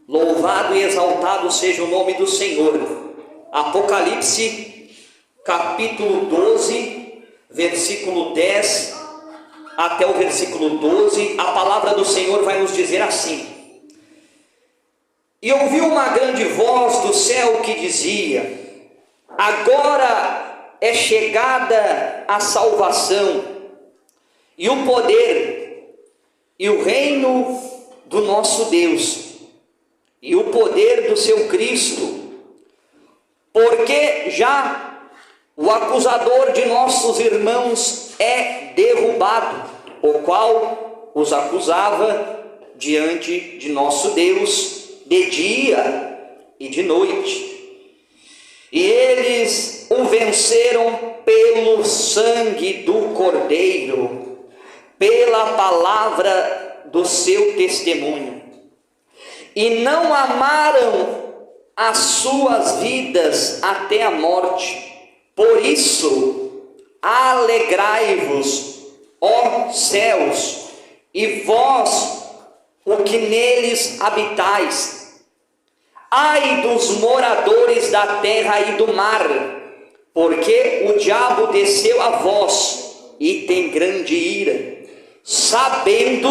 Louvado e exaltado seja o nome do Senhor. Apocalipse, capítulo 12, versículo 10 até o versículo 12, a palavra do Senhor vai nos dizer assim: E ouvi uma grande voz do céu que dizia: Agora é chegada a salvação, e o poder, e o reino do nosso Deus, e o poder do seu Cristo, porque já o acusador de nossos irmãos é derrubado, o qual os acusava diante de nosso Deus de dia e de noite. E eles o venceram pelo sangue do Cordeiro, pela palavra do seu testemunho, e não amaram as suas vidas até a morte. Por isso, alegrai-vos, ó céus, e vós, o que neles habitais. Ai dos moradores da terra e do mar, porque o diabo desceu a vós e tem grande ira, sabendo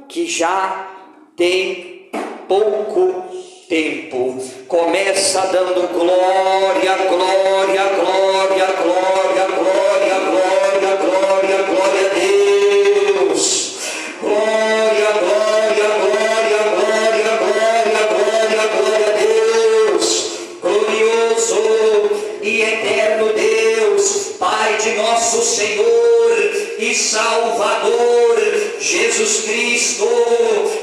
que já tem pouco tempo. Começa dando glória, glória, glória, glória, glória, glória, glória, glória a Deus. Glória, glória, glória, glória, glória, glória, glória a Deus. Glorioso e eterno Deus, Pai de nosso Senhor e Salvador Jesus Cristo,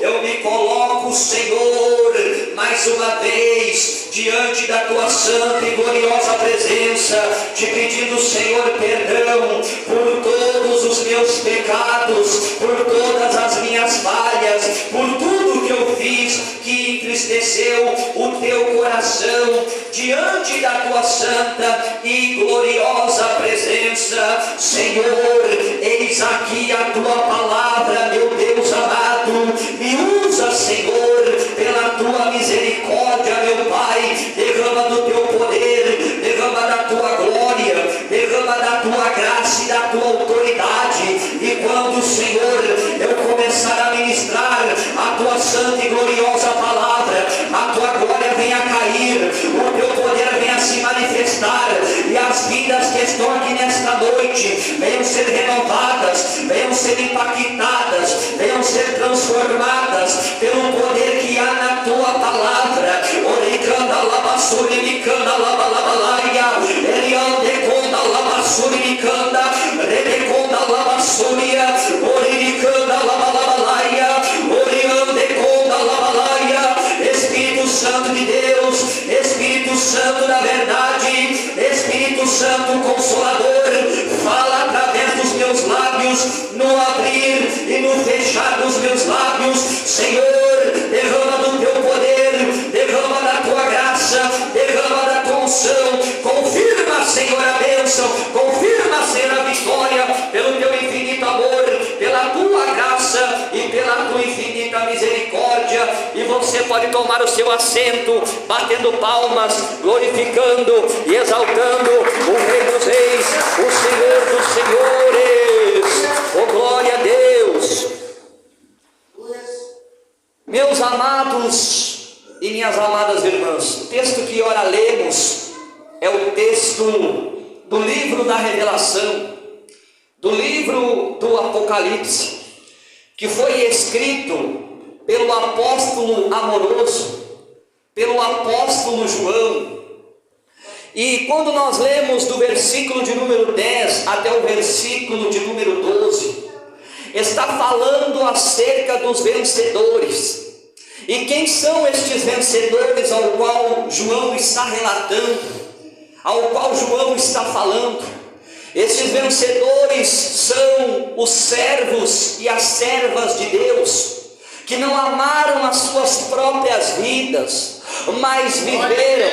eu me coloco, Senhor, mais uma vez diante da tua santa e gloriosa presença, te pedindo, Senhor, perdão por todos os meus pecados, por todas as minhas falhas, por tudo que eu fiz que entristeceu o teu coração, diante da tua santa e gloriosa presença. Senhor, eis aqui a tua palavra, meu Deus amado, me usa, Senhor, pela tua misericórdia, meu Pai, derrama do teu poder, derrama da tua glória, derrama da tua graça e da tua autoridade, e quando, Senhor, eu começar a ministrar a tua santa e gloriosa palavra, a tua glória venha cair, o teu poder venha se manifestar, e as vidas que estão aqui nesta noite venham ser renovadas, venham ser impactadas, venham ser transformadas pelo poder que há na tua palavra. Oricanda labassuri nicanda labalabalaia, eriandeconda labassuri nicanda, redeconda labassuria, oricanda labalabalaia, oriandeconda labalaia. Espírito Santo de Deus, Espírito Santo da verdade, Espírito Santo Consolador, fala através dos meus lábios, no abrir e no fechar dos meus lábios. Senhor, derrama do teu poder, derrama da tua graça, derrama da tua unção, confirma, Senhor, a bênção, confirma, Senhor, a vitória, pelo teu infinito amor, pela tua graça e pela tua infinita misericórdia. E você pode tomar o seu assento, batendo palmas, glorificando e exaltando o Rei dos Reis, o Senhor dos Senhores. Oh, glória a Deus. Meus amados e minhas amadas irmãs, o texto que ora lemos é o texto do livro da Revelação, do livro do Apocalipse, que foi escrito pelo apóstolo amoroso, pelo apóstolo João. E quando nós lemos do versículo de número 10 até o versículo de número 12, está falando acerca dos vencedores. E quem são estes vencedores ao qual João está relatando, ao qual João está falando? Estes vencedores são os servos e as servas de Deus, que não amaram as suas próprias vidas, mas viveram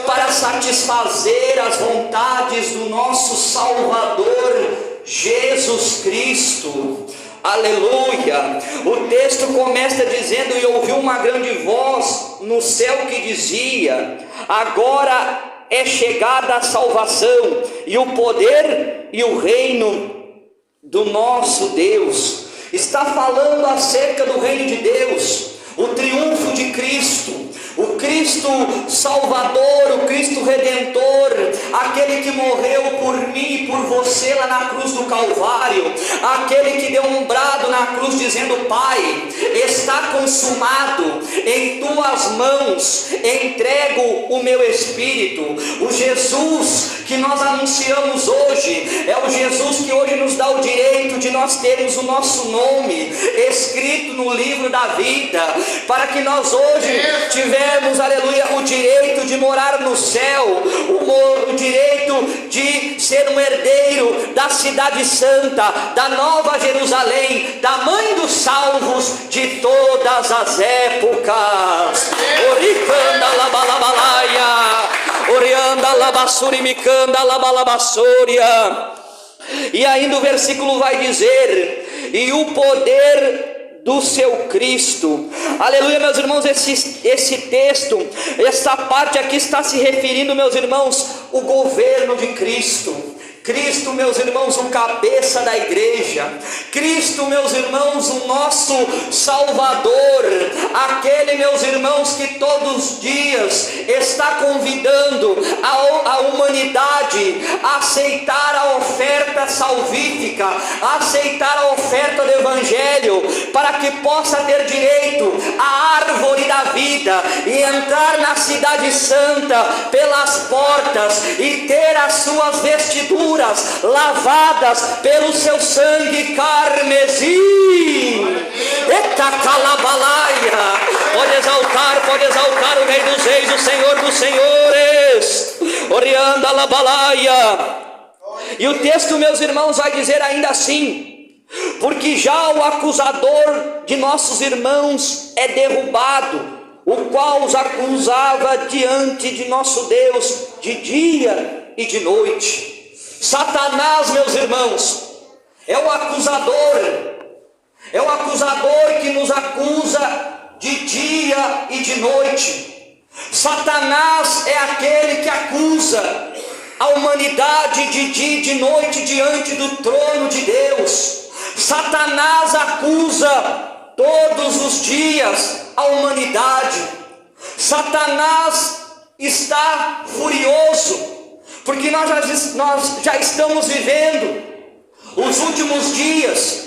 para satisfazer as vontades do nosso Salvador Jesus Cristo. Aleluia. O texto começa dizendo: e ouviu uma grande voz no céu que dizia: agora é chegada a salvação e o poder e o reino do nosso Deus. Está falando acerca do reino de Deus, o triunfo de Cristo, o Cristo Salvador, o Cristo Redentor, aquele que morreu por mim e por você lá na cruz do Calvário, aquele que deu um brado na cruz dizendo: Pai, está consumado, em tuas mãos entrego o meu espírito. O Jesus que nós anunciamos hoje é o Jesus que hoje nos dá o direito de nós termos o nosso nome escrito no livro da vida, para que nós hoje tivermos, aleluia, o direito de morar no céu, o direito de ser um herdeiro da cidade santa, da nova Jerusalém, da mãe dos salvos de todas as épocas. Oricanda labalabalaia, orianda labassurimicanda labalabassoria. E ainda o versículo vai dizer: e o poder do seu Cristo. Aleluia, meus irmãos. Esse texto, essa parte aqui está se referindo, meus irmãos, o governo de Cristo. Cristo, meus irmãos, o cabeça da igreja. Cristo, meus irmãos, o nosso Salvador. Aquele, meus irmãos, que todos os dias está convidando a humanidade a aceitar a oferta salvífica, a aceitar a oferta do Evangelho, para que possa ter direito à árvore da vida e entrar na cidade santa pelas portas e ter as suas vestiduras lavadas pelo seu sangue carmesim. Eita calabalaia. Pode exaltar o Rei dos Reis, o Senhor dos Senhores. Orianda labalaia. E o texto, meus irmãos, vai dizer ainda assim: porque já o acusador de nossos irmãos é derrubado, o qual os acusava diante de nosso Deus de dia e de noite. Satanás, meus irmãos, é o acusador que nos acusa de dia e de noite. Satanás é aquele que acusa a humanidade de dia e de noite diante do trono de Deus. Satanás acusa todos os dias a humanidade. Satanás está furioso, porque nós já estamos vivendo os últimos dias,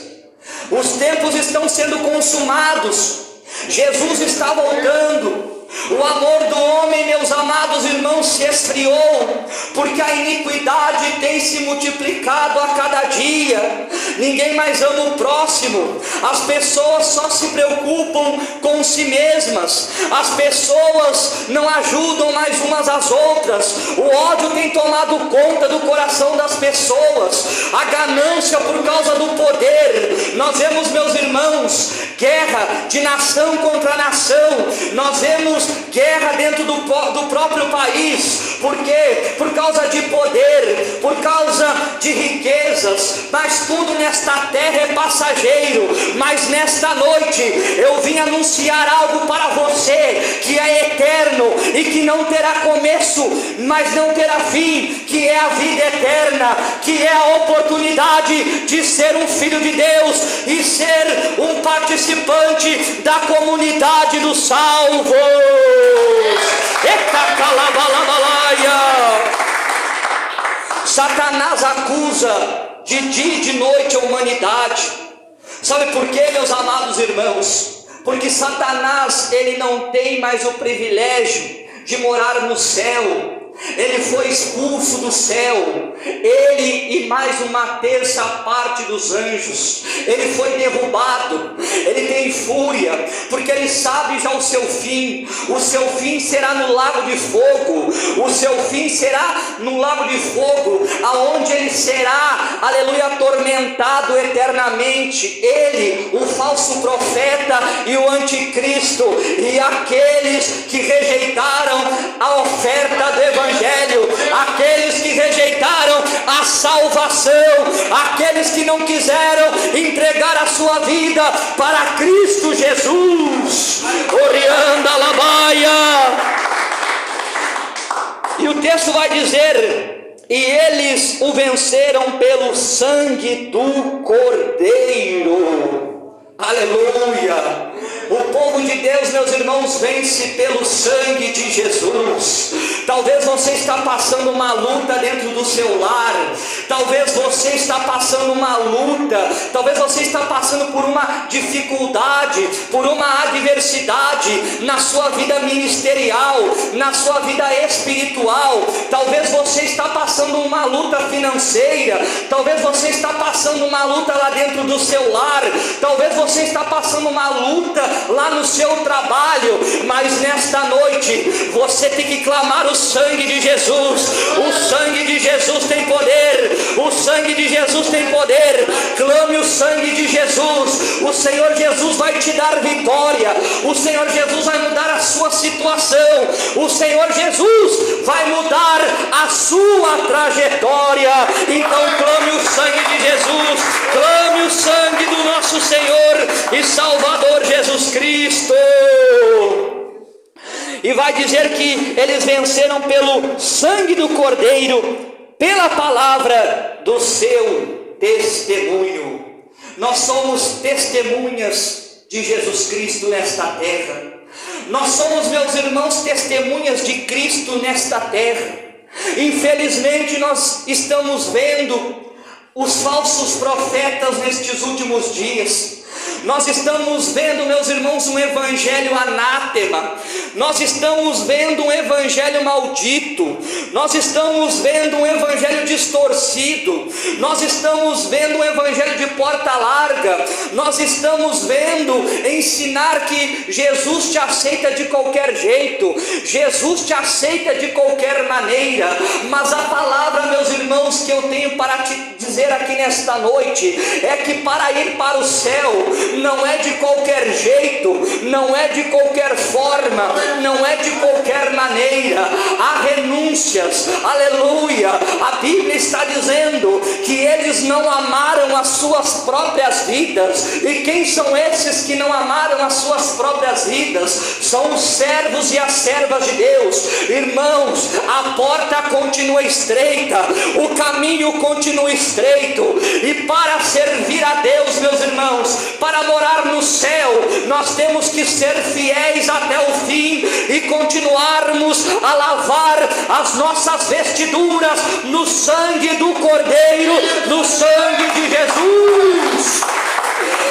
os tempos estão sendo consumados, Jesus está voltando. O amor do homem, meus amados irmãos, se esfriou, porque a iniquidade tem se multiplicado a cada dia. Ninguém mais ama o próximo, as pessoas só se preocupam com si mesmas, as pessoas não ajudam mais umas às outras, o ódio tem tomado conta do coração das pessoas, a ganância por causa do poder. Nós vemos, meus irmãos, guerra de nação contra nação, nós vemos guerra dentro do próprio país. Por quê? Por causa de poder, por causa de riquezas. Mas tudo nesta terra é passageiro. Mas nesta noite eu vim anunciar algo para você que é eterno e que não terá começo, mas não terá fim, que é a vida eterna, que é a oportunidade de ser um filho de Deus e ser um participante da comunidade dos salvos. Eita calabalabalaia. Satanás acusa de dia e de noite a humanidade. Sabe por quê, meus amados irmãos? Porque Satanás, ele não tem mais o privilégio de morar no céu. Ele foi expulso do céu, ele e mais uma terça parte dos anjos. Ele foi derrubado, ele tem fúria, porque ele sabe já o seu fim. O seu fim será no lago de fogo, o seu fim será no lago de fogo, aonde ele será, aleluia, atormentado eternamente. Ele, o falso profeta e o anticristo, e aqueles que rejeitaram a oferta do Evangelho, aqueles que rejeitaram a salvação, aqueles que não quiseram entregar a sua vida para Cristo Jesus. Orianda Labaia. E o texto vai dizer: e eles o venceram pelo sangue do Cordeiro. Aleluia! O povo de Deus, meus irmãos, vence pelo sangue de Jesus. Talvez você está passando uma luta dentro do seu lar, talvez você está passando uma luta, talvez você está passando por uma dificuldade, por uma adversidade na sua vida ministerial, na sua vida espiritual. Talvez você está passando uma luta financeira, talvez você está passando uma luta lá dentro do seu lar, talvez você está passando uma luta lá no seu trabalho, mas nesta noite você tem que clamar o sangue de Jesus. O sangue de Jesus tem poder, o sangue de Jesus tem poder. Clame o sangue de Jesus. O Senhor Jesus vai te dar vitória, o Senhor Jesus vai mudar a sua situação, o Senhor Jesus vai mudar a sua trajetória. Então clame o sangue de Jesus, clame o sangue do nosso Senhor e Salvador Jesus Cristo. E vai dizer que eles venceram pelo sangue do Cordeiro, pela palavra do seu testemunho. Nós somos testemunhas de Jesus Cristo nesta terra. Nós somos, meus irmãos, testemunhas de Cristo nesta terra. Infelizmente nós estamos vendo os falsos profetas nestes últimos dias. Nós estamos vendo, meus irmãos, um evangelho anátema. Nós estamos vendo um evangelho maldito. Nós estamos vendo um evangelho distorcido. Nós estamos vendo um evangelho de porta larga. Nós estamos vendo ensinar que Jesus te aceita de qualquer jeito, Jesus te aceita de qualquer maneira. Mas a palavra, meus irmãos, que eu tenho para te dizer aqui nesta noite é que para ir para o céu não é de qualquer jeito, não é de qualquer forma, não é de qualquer maneira. Há renúncias, aleluia. A Bíblia está dizendo que eles não amaram as suas próprias vidas. E quem são esses que não amaram as suas próprias vidas? São os servos e as servas de Deus. Irmãos, a porta continua estreita, o caminho continua estreito, e para servir a Deus, meus irmãos, para morar no céu, nós temos que ser fiéis até o fim e continuarmos a lavar as nossas vestiduras no sangue do Cordeiro, no sangue de Jesus.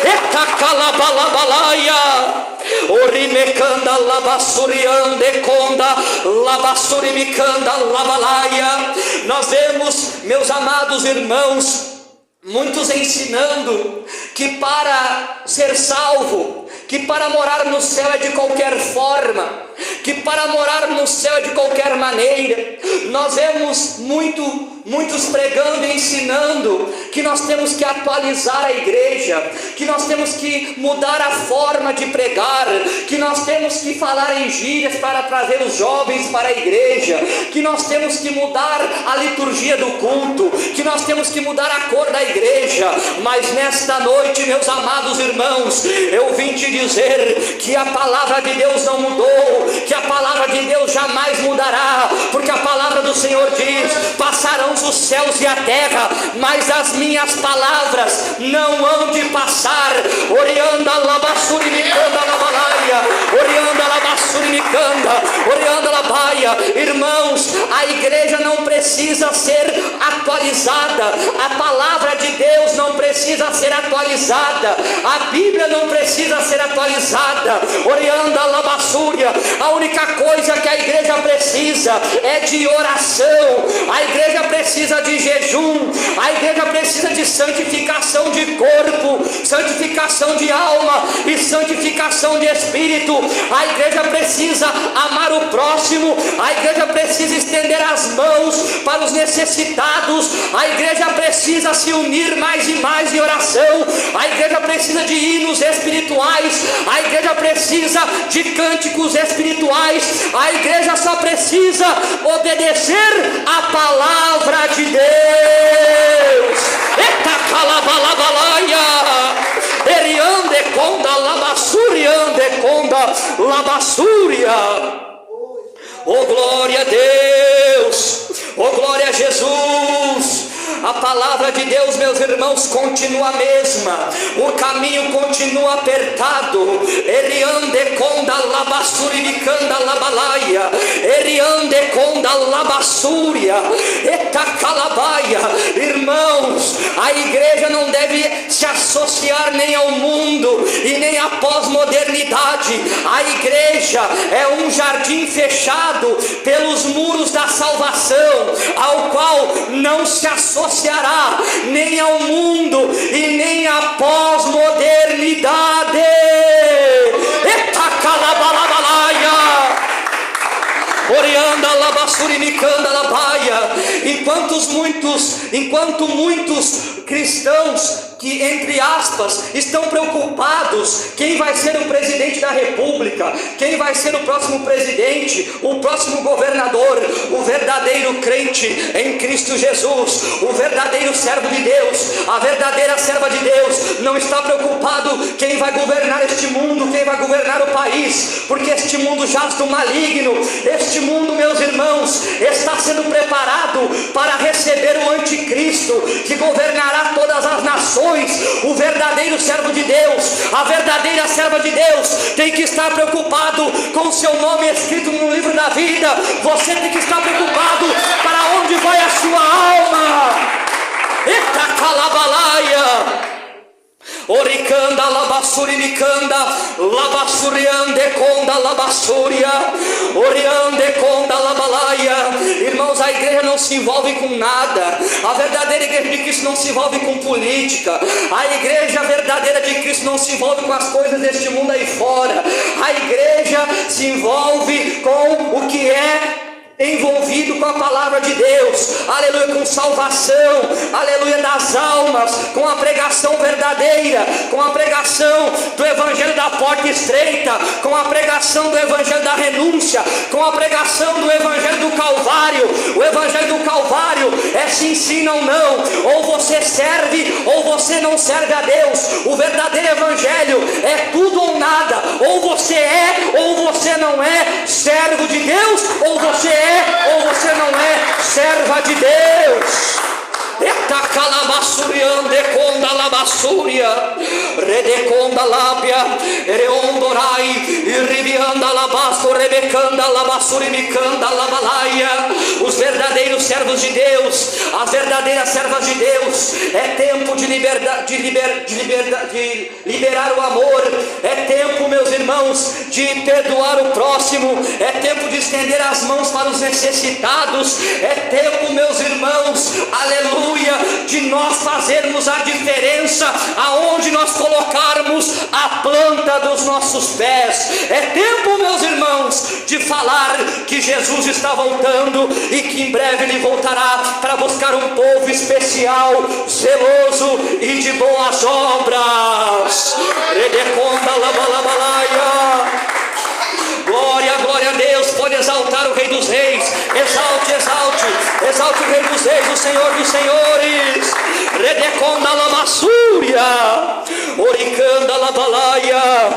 Ecacalabalabalaia. Orimecanda labassuriande conda labassurimicanda labalaia. Nós vemos, meus amados irmãos, muitos ensinando que para ser salvo, que para morar no céu é de qualquer forma, que para morar no céu é de qualquer maneira. Nós vemos muitos pregando e ensinando que nós temos que atualizar a igreja, que nós temos que mudar a forma de pregar, que nós temos que falar em gírias para trazer os jovens para a igreja, que nós temos que mudar a liturgia do culto, que nós temos que mudar a cor da igreja. Mas nesta noite, meus amados irmãos, eu vim te dizer que a palavra de Deus não mudou, que a palavra de Deus jamais mudará, porque a palavra do Senhor diz: passarão os céus e a terra, mas as minhas palavras não hão de passar. Orianda labassurimicanda labalaia, orianda labassurimicanda, orianda labaia. Irmãos, a igreja não precisa ser atualizada, a palavra de Deus não precisa ser atualizada, a Bíblia não precisa ser atualizada. Orianda labassúria. A única coisa que a igreja precisa é de oração, a igreja precisa de jejum, a igreja precisa de santificação de corpo, santificação de alma e santificação de espírito. A igreja precisa amar o próximo, A igreja precisa estender as mãos para os necessitados. A igreja precisa se unir mais e mais em oração. A igreja precisa de hinos espirituais. A igreja precisa de cânticos espirituais. A igreja só precisa obedecer a palavra de Deus. Eita calabalabalaia, eriande conda labassuriande conda labassúria. Oh glória a Deus, oh glória a Jesus. A palavra de Deus, meus irmãos, continua a mesma. O caminho continua apertado. Eriande conda labassuricanda labalaia, eriande conda labassúria, etacalabaia. Irmãos, a igreja não deve se associar nem ao mundo e nem à pós-modernidade. A igreja é um jardim fechado pelos muros da salvação, ao qual não se associará nem ao mundo e nem à pós-modernidade. Etacalabalabalaia, orianda labassurimicanda labaia. Enquanto muitos cristãos que, entre aspas, estão preocupados quem vai ser o presidente da república, quem vai ser o próximo presidente, o próximo governador, o verdadeiro crente em Cristo Jesus, o verdadeiro servo de Deus, a verdadeira serva de Deus, não está preocupado quem vai governar este mundo, quem vai governar o país, porque este mundo jaz do maligno. Este mundo, meus irmãos, está sendo preparado para receber o anticristo, que governará todas as nações. O verdadeiro servo de Deus, a verdadeira serva de Deus, tem que estar preocupado com o seu nome escrito no livro da vida. Você tem que estar preocupado para onde vai a sua alma. Eita calabalaia, oricanda labassuricanda labassuriande conda labassúria, oriande conda labalaia. Irmãos, a igreja não se envolve com nada. A verdadeira igreja de Cristo não se envolve com política. A igreja verdadeira de Cristo não se envolve com as coisas deste mundo aí fora. A igreja se envolve com o que é envolvido com a palavra de Deus, aleluia, com salvação, aleluia, das almas, com a pregação verdadeira, com a pregação do evangelho da porta estreita, com a pregação do evangelho da renúncia, com a pregação do evangelho do Calvário. O evangelho do Calvário é se ensina ou não, ou você serve ou você não serve a Deus. O verdadeiro evangelho é tudo ou nada, ou você é ou você não é servo de Deus, ou você é ou você não é serva de Deus. Eta calabassuriande conda labassúria, redeconda lábia, ereondorai, irribianda labasto, rebecanda labassurimicanda labalaia. Os verdadeiros servos de Deus, as verdadeiras servas de Deus, é tempo de liberar o amor, é tempo, meus irmãos, de perdoar o próximo, é tempo de estender as mãos para os necessitados, é tempo, meus irmãos, aleluia, de nós fazermos a diferença aonde nós colocarmos a planta dos nossos pés. É tempo, meus irmãos, de falar que Jesus está voltando e que em breve Ele voltará para buscar um povo especial, zeloso e de boas obras. Glória, glória a Deus. Pode exaltar o Rei dos Reis. Exalte, exalte, exalte o Rei dos Reis, o Senhor dos Senhores. Redeconda lamassúria, oricanda labalaia.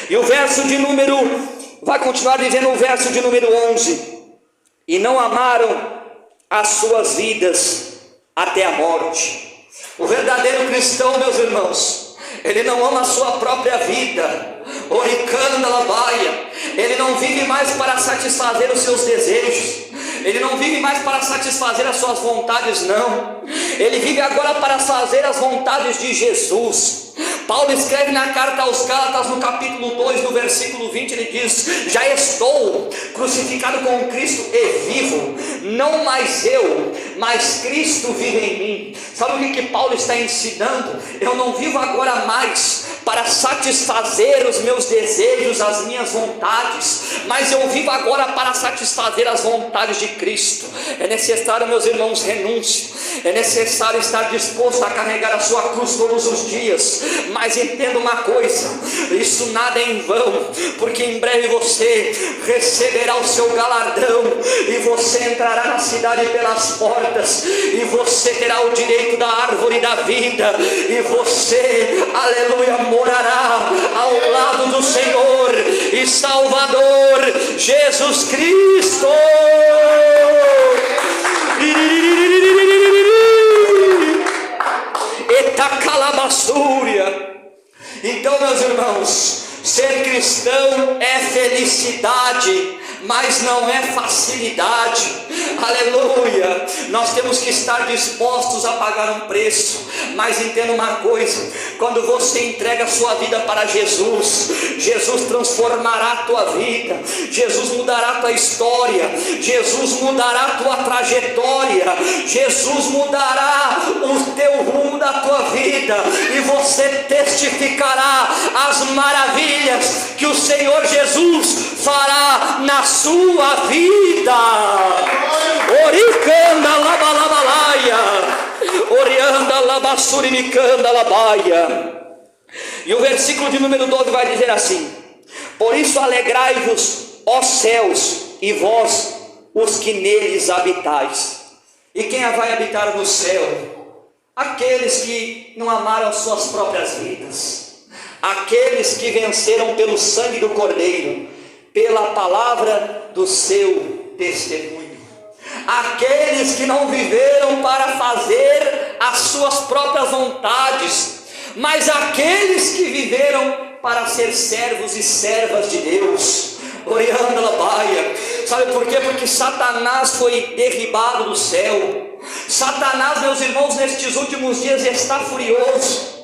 E o verso de número, vai continuar dizendo o verso de número 11. E não amaram as suas vidas até a morte. O verdadeiro cristão, meus irmãos, ele não ama a sua própria vida. Oricanda labaia, ele não vive mais para satisfazer os seus desejos, ele não vive mais para satisfazer as suas vontades, não. Ele vive agora para fazer as vontades de Jesus. Paulo escreve na carta aos Gálatas, no capítulo 2, no versículo 20, ele diz: já estou crucificado com Cristo e vivo, não mais eu, mas Cristo vive em mim. Sabe o que Paulo está ensinando? Eu não vivo agora mais para satisfazer os meus desejos, as minhas vontades, mas eu vivo agora para satisfazer as vontades de Cristo. É necessário, meus irmãos, renúncia, é necessário estar disposto a carregar a sua cruz todos os dias, mas entenda uma coisa, isso nada é em vão, porque em breve você receberá o seu galardão, e você entrará na cidade pelas portas, e você terá o direito da árvore da vida, e você, aleluia, morará ao lado do Senhor e Salvador Jesus Cristo. Etacalabassúria. Então, meus irmãos, ser cristão é felicidade, mas não é facilidade. Aleluia. Nós temos que estar dispostos a pagar um preço, mas entenda uma coisa: quando você entrega a sua vida para Jesus, Jesus transformará a tua vida, Jesus mudará a tua história, Jesus mudará a tua trajetória, Jesus mudará o teu rumo da tua vida, e você testificará as maravilhas que o Senhor Jesus fará na sua vida. Oricanda labalabalaia, orianda labassurimicanda labaia. E o versículo de número 12 vai dizer assim: por isso alegrai-vos, ó céus, e vós os que neles habitais. E quem vai habitar no céu? Aqueles que não amaram suas próprias vidas, aqueles que venceram pelo sangue do Cordeiro, pela palavra do seu testemunho, aqueles que não viveram para fazer as suas próprias vontades, mas aqueles que viveram para ser servos e servas de Deus. Orianda Labaia. Sabe por quê? Porque Satanás foi derribado do céu. Satanás, meus irmãos, nestes últimos dias está furioso.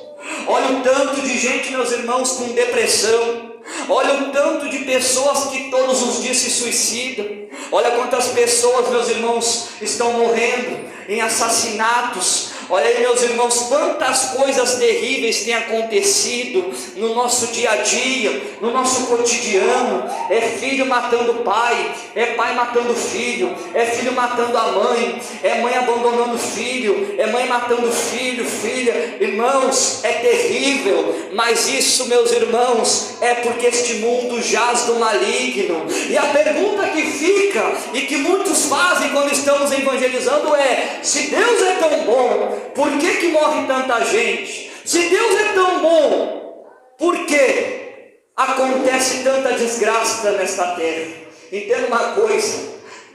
Olha o tanto de gente, meus irmãos, com depressão. Olha o tanto de pessoas que todos os dias se suicidam. Olha quantas pessoas, meus irmãos, estão morrendo em assassinatos. Olha aí, meus irmãos, quantas coisas terríveis têm acontecido no nosso dia a dia, no nosso cotidiano. É filho matando pai, é pai matando filho, é filho matando a mãe, é mãe abandonando filho, é mãe matando filho, filha. Irmãos, é terrível, mas isso, meus irmãos, é porque este mundo jaz do maligno. E a pergunta que fica, e que muitos fazem quando estamos evangelizando, é: se Deus é tão bom, por que morre tanta gente? Se Deus é tão bom, por que acontece tanta desgraça nesta terra? Entenda uma coisa: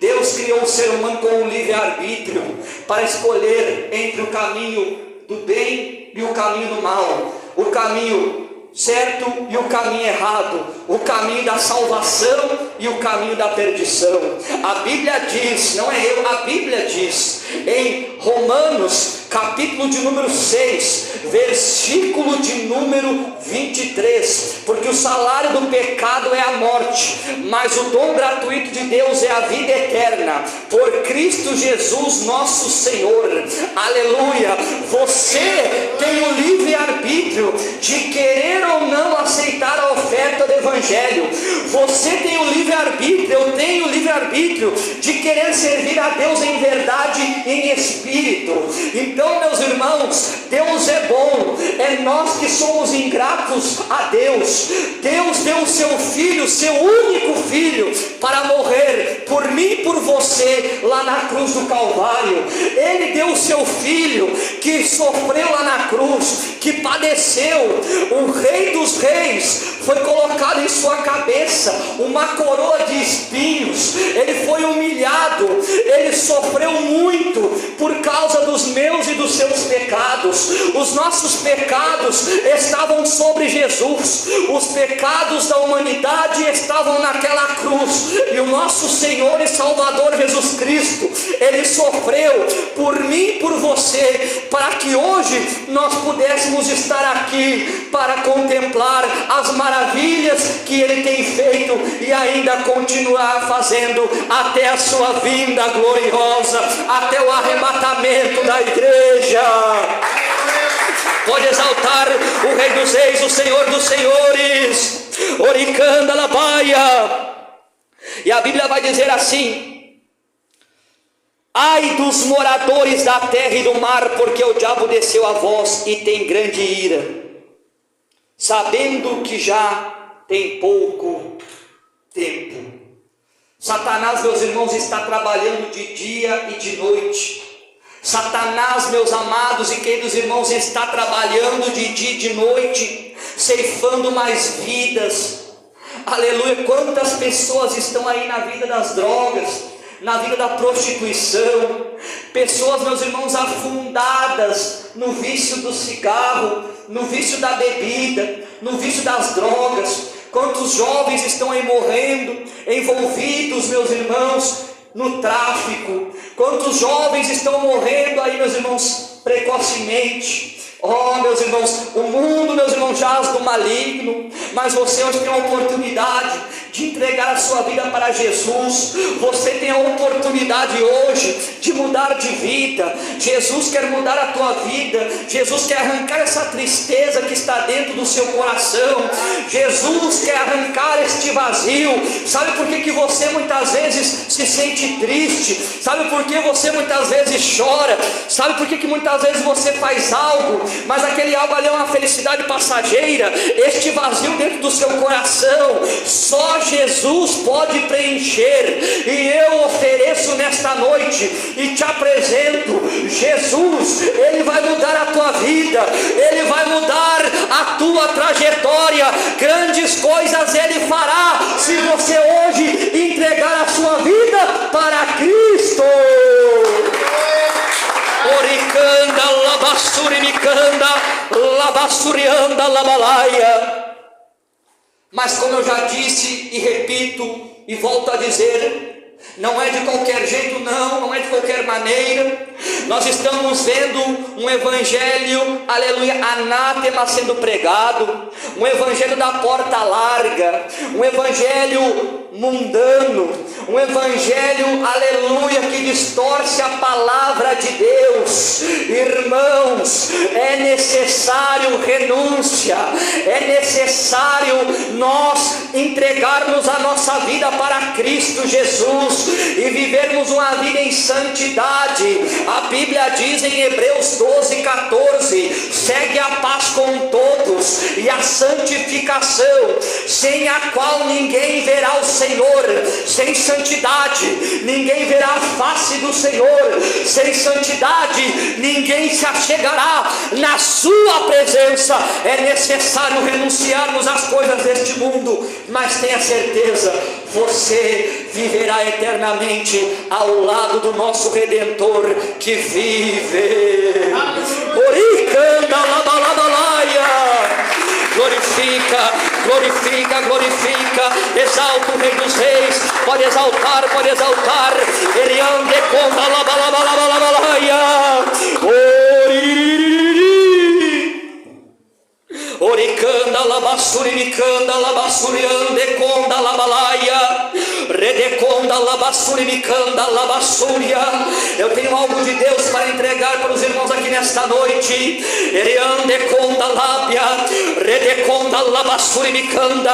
Deus criou o ser humano com um livre-arbítrio para escolher entre o caminho do bem e o caminho do mal, o caminho certo e o caminho errado, o caminho da salvação e o caminho da perdição. A Bíblia diz, não é eu, a Bíblia diz em Romanos capítulo de número 6, versículo de número 23, porque o salário do pecado é a morte, mas o dom gratuito de Deus é a vida eterna, por Cristo Jesus nosso Senhor. Aleluia. Você tem o livre-arbítrio de querer ou não aceitar a oferta do Evangelho. Você tem o livre-arbítrio, eu tenho o livre-arbítrio de querer servir a Deus em verdade e em espírito. Então, meus irmãos, Deus é bom, é nós que somos ingratos a Deus. Deus deu o seu filho, seu único filho, para morrer por mim e por você lá na cruz do Calvário. Ele deu o seu filho que sofreu lá na cruz, que padeceu. O Rei dos Reis foi colocado em sua cabeça uma coroa de espinhos. Ele foi humilhado, ele sofreu muito por causa dos meus e dos seus pecados. Os nossos pecados estavam sobre Jesus, os pecados da humanidade estavam naquela cruz, e o nosso Senhor e Salvador Jesus Cristo, ele sofreu por mim e por você, para que hoje nós pudéssemos estar aqui para contemplar as maravilhas que ele tem feito e ainda continuar fazendo até a sua vinda gloriosa, até o arrebatamento da igreja. pode exaltar o Rei dos Reis, o Senhor dos Senhores. Oricanda labaia. E a Bíblia vai dizer assim: ai dos moradores da terra e do mar, porque o diabo desceu a vós e tem grande ira, sabendo que já tem pouco tempo. Satanás, meus irmãos, está trabalhando de dia e de noite. Satanás, meus amados e queridos irmãos, está trabalhando de dia e de noite, ceifando mais vidas. Aleluia, quantas pessoas estão aí na vida das drogas, na vida da prostituição, pessoas, meus irmãos, afundadas no vício do cigarro, no vício da bebida, no vício das drogas. Quantos jovens estão aí morrendo, envolvidos, meus irmãos, no tráfico. Quantos jovens estão morrendo aí, meus irmãos, precocemente. Oh, meus irmãos, o mundo, meus irmãos, jaz do maligno, mas você hoje tem a oportunidade de entregar a sua vida para Jesus. Você tem a oportunidade hoje de mudar de vida. Jesus quer mudar a tua vida. Jesus quer arrancar essa tristeza que está dentro do seu coração. Jesus quer arrancar este vazio. Sabe por que você muitas vezes se sente triste? Sabe por que você muitas vezes chora? Sabe por que muitas vezes você faz algo, mas aquele algo ali é uma felicidade passageira? Este vazio dentro do seu coração, só Jesus pode preencher. E eu ofereço nesta noite e te apresento Jesus. Ele vai mudar a tua vida, Ele vai mudar a tua trajetória. Grandes coisas Ele fará se você hoje entregar a sua vida para Cristo. Oricanda, labassurimicanda, labassurianda, labalaia. Mas como eu já disse e repito e volto a dizer, não é de qualquer jeito, não é de qualquer maneira. Nós estamos vendo um evangelho, aleluia, anátema sendo pregado, um evangelho da porta larga, um evangelho mundano, um evangelho, aleluia, que distorce a palavra de Deus. Irmãos, é necessário renúncia, é necessário nós entregarmos a nossa vida para Cristo Jesus e vivermos uma vida em santidade. A Bíblia diz em Hebreus 12:14: segue a paz com todos e a santificação, sem a qual ninguém verá o Senhor. Sem santidade ninguém verá a face do Senhor. Sem santidade ninguém se achegará na sua presença. É necessário renunciarmos às coisas deste mundo, mas tenha certeza, você viverá eternamente ao lado do nosso Redentor que vive. Oricanda labalabalaia. Glorifica, glorifica, glorifica. Exalta o Rei dos Reis. Pode exaltar, pode exaltar. Eriande conda labalabalabalabalaia. Oricanda labassurimicanda labassuriande conda labalaia. Redeconda labassurimicanda labassuria. Eu tenho algo de Deus para entregar para os irmãos aqui nesta noite. Eriande conda lábia. Redeconda labassurimicanda.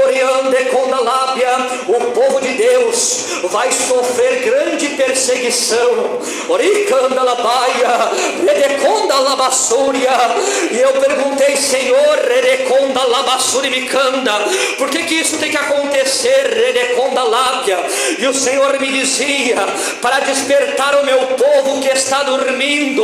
Oriande conda lábia. O povo de Deus vai sofrer grande perseguição. Oricanda labaia. Redeconda labassuria. E eu perguntei, Senhor, redeconda labassurimicanda, por que isso tem que acontecer? Redeconda lábia. E o Senhor me dizia, para despertar o meu povo que está dormindo,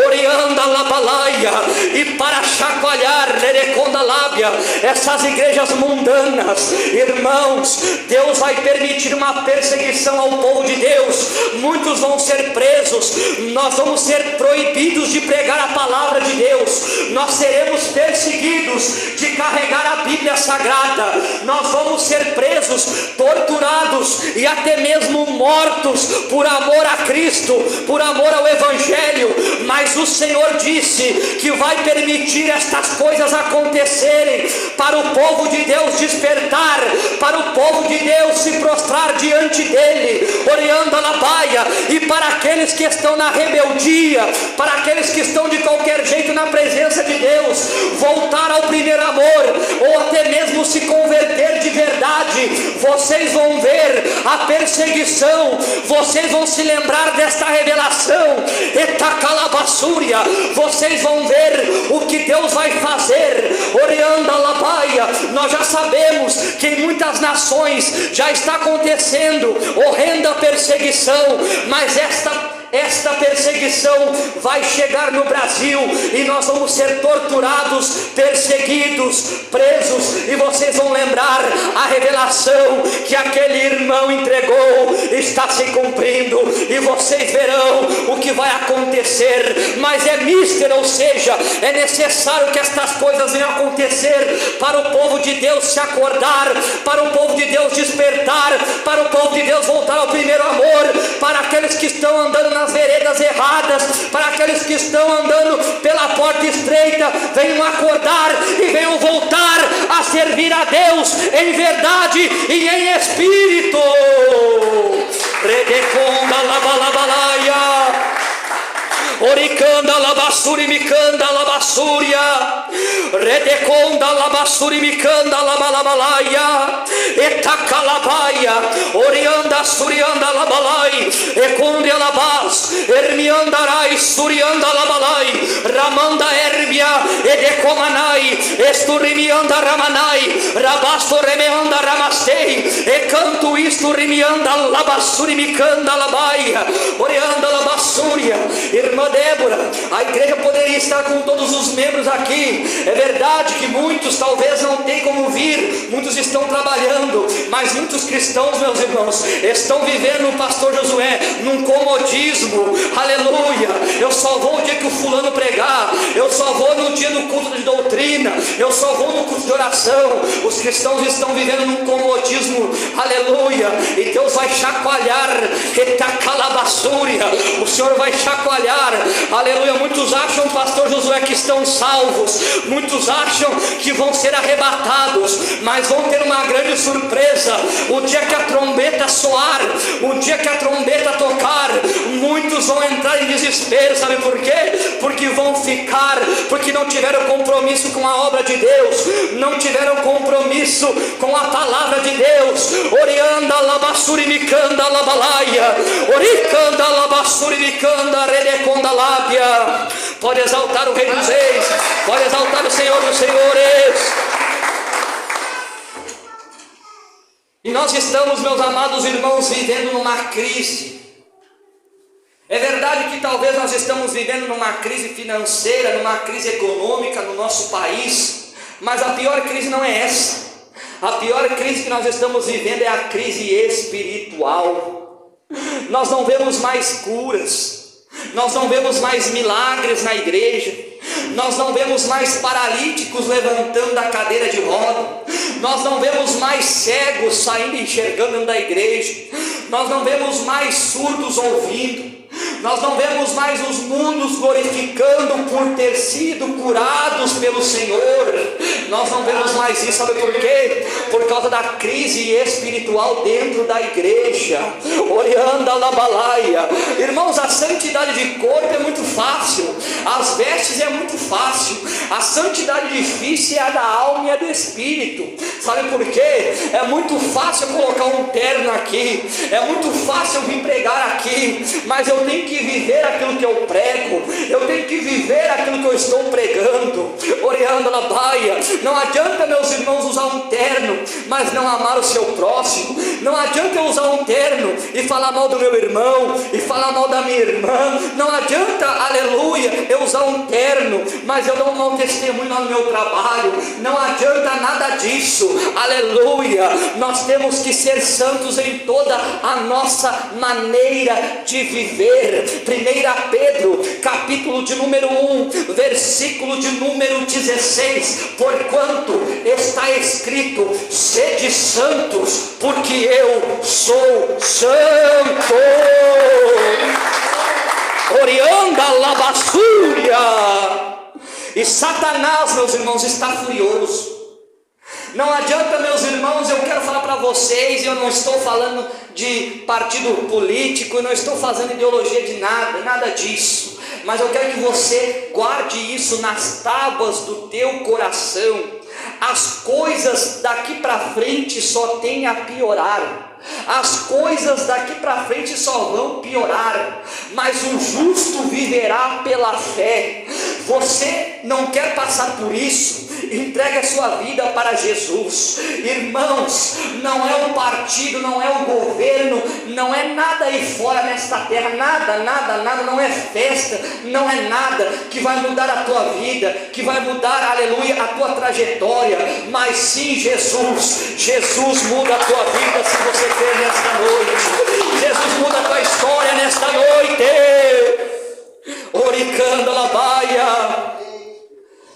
orianda labalaia, e para chacoalhar, redeconda lábia, essas igrejas mundanas. Irmãos, Deus vai permitir uma perseguição ao povo de Deus. Muitos vão ser presos, nós vamos ser proibidos de pregar a palavra de Deus, nós seremos perseguidos de carregar a Bíblia Sagrada, nós vamos ser presos, torturados e até mesmo mortos por amor a Cristo, por amor ao Evangelho. Mas o Senhor disse que vai permitir estas coisas acontecerem para o povo de Deus despertar, para o povo de Deus se prostrar diante dele, oriando a baia, e para aqueles aqueles que estão na rebeldia, para aqueles que estão de qualquer jeito na presença de Deus, voltar ao primeiro amor, ou até mesmo se converter de verdade. Vocês vão ver a perseguição, vocês vão se lembrar desta revelação, etacalabassúria, vocês vão ver o que Deus vai fazer. Orianda labaia, nós já sabemos que em muitas nações já está acontecendo horrenda perseguição, mas esta perseguição vai chegar no Brasil, e nós vamos ser torturados, perseguidos, presos, e vocês vão lembrar a revelação que aquele irmão entregou está se cumprindo, e vocês verão o que vai acontecer. Mas é míster, ou seja, é necessário que estas coisas venham acontecer para o povo de Deus se acordar, para o povo de Deus despertar, para o povo de Deus voltar ao primeiro amor, para aqueles que estão andando nas veredas erradas, para aqueles que estão andando pela porta estreita, venham acordar e venham voltar a servir a Deus em verdade e em espírito. Redeconda labalabalaia, oricanda labassuri micanda labassúria, redeconda labassuri micanda labalabalaia, etacalabaia, orianda surianda labalai, ecundia labas, ermiandarai surianda labalai, ramanda herbia, edecomanai, esturimianda ramanai, rabasto remeanda ramastei, ecanto isturimianda labassuri micanda labaia, orianda labassúria. Irmã Débora, a igreja poderia estar com todos os membros aqui. É verdade que muitos talvez não tenham como vir, muitos estão trabalhando, mas muitos cristãos, meus irmãos, estão vivendo o pastor Josué num comodismo. Aleluia, eu só vou o dia que o fulano pregar, eu só vou no dia do culto de doutrina, eu só vou no culto de oração. Os cristãos estão vivendo num comodismo, aleluia, e Deus vai chacoalhar, o Senhor vai chacoalhar, aleluia. Muitos acham, pastor Josué, que estão salvos, muitos acham que vão ser arrebatados, mas vão ter uma grande surpresa. O dia que a trombeta soar, o dia que a trombeta tocar, muitos vão entrar em desespero. Sabe por quê? Porque vão ficar, porque não tiveram compromisso com a obra de Deus, não tiveram compromisso com a palavra de Deus. Orianda labassuri micanda labalaia, oricanda labassuri micanda redeconda lábia. Pode exaltar o Rei dos Reis, pode exaltar o Senhor dos Senhores. E nós estamos, meus amados irmãos, vivendo numa crise. É verdade que talvez nós estamos vivendo numa crise financeira, numa crise econômica no nosso país, mas a pior crise não é essa. A pior crise que nós estamos vivendo é a crise espiritual. Nós não vemos mais curas, nós não vemos mais milagres na igreja, nós não vemos mais paralíticos levantando da cadeira de roda, nós não vemos mais cegos saindo e enxergando dentro da igreja, nós não vemos mais surdos ouvindo, nós não vemos mais os mundos glorificando por ter sido curados pelo Senhor. Nós não vemos mais isso. Sabe por quê? Por causa da crise espiritual dentro da igreja. Orianda labalaia. Irmãos, a santidade de corpo é muito fácil, as vestes é muito fácil. A santidade difícil é a da alma e a do espírito. Sabe por quê? É muito fácil colocar um terno aqui, é muito fácil vir pregar aqui, mas eu tenho que viver aquilo que eu prego, eu tenho que viver aquilo que eu estou pregando. Orianda na baia. Não adianta, meus irmãos, usar um terno, mas não amar o seu próximo. Não adianta eu usar um terno e falar mal do meu irmão, e falar mal da minha irmã. Não adianta, aleluia, eu usar um terno, mas eu dar um mau testemunho lá no meu trabalho. Não adianta nada disso, aleluia. Nós temos que ser santos em toda a nossa maneira de viver. 1 Pedro, capítulo de número 1, versículo de número 16: porquanto está escrito: sede santos, porque eu sou santo. Orianda labassúria. E Satanás, meus irmãos, está furioso. Não adianta, meus irmãos, eu quero falar para vocês, e eu não estou falando de partido político, eu não estou fazendo ideologia de nada disso, mas eu quero que você guarde isso nas tábuas do teu coração. As coisas daqui para frente só têm a piorar. As coisas daqui para frente só vão piorar, mas o justo viverá pela fé. Você não quer passar por isso? Entregue a sua vida para Jesus. Irmãos, não é o partido, não é o governo, não é nada aí fora nesta terra, nada, não é festa, não é nada que vai mudar a tua vida, que vai mudar, aleluia, a tua trajetória, mas sim Jesus. Jesus muda a tua vida se você crer nesta noite. Jesus muda a tua história nesta noite. Oricando a baia.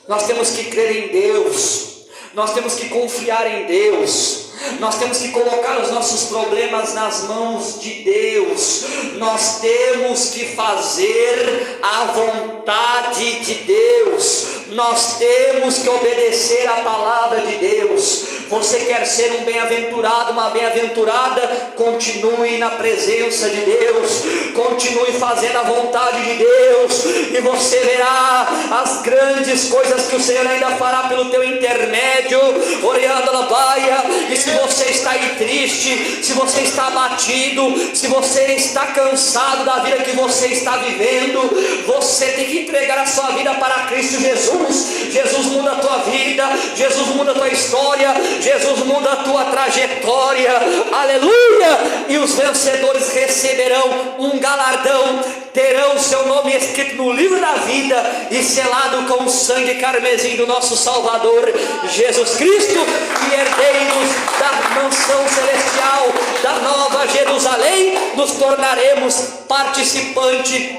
Nós temos que crer em Deus, nós temos que confiar em Deus, nós temos que colocar os nossos problemas nas mãos de Deus, nós temos que fazer a vontade de Deus, nós temos que obedecer a palavra de Deus. Você quer ser um bem-aventurado, uma bem-aventurada? Continue na presença de Deus, continue fazendo a vontade de Deus, e você verá as grandes coisas que o Senhor ainda fará pelo teu intermédio. Orando na baia. E se você está aí triste, se você está abatido, se você está cansado da vida que você está vivendo, você tem que entregar a sua vida para Cristo Jesus. Jesus muda a tua vida, Jesus muda a tua história, Jesus muda a tua trajetória, aleluia. E os vencedores receberão um galardão, terão seu nome escrito no livro da vida e selado com o sangue carmesim do nosso Salvador Jesus Cristo, e herdeiros da mansão celestial, da nova Jerusalém, nos tornaremos participantes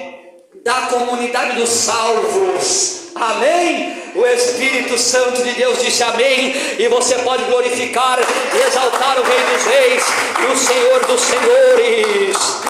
da comunidade dos salvos. Amém? O Espírito Santo de Deus disse amém, e você pode glorificar e exaltar o Rei dos Reis e o Senhor dos Senhores.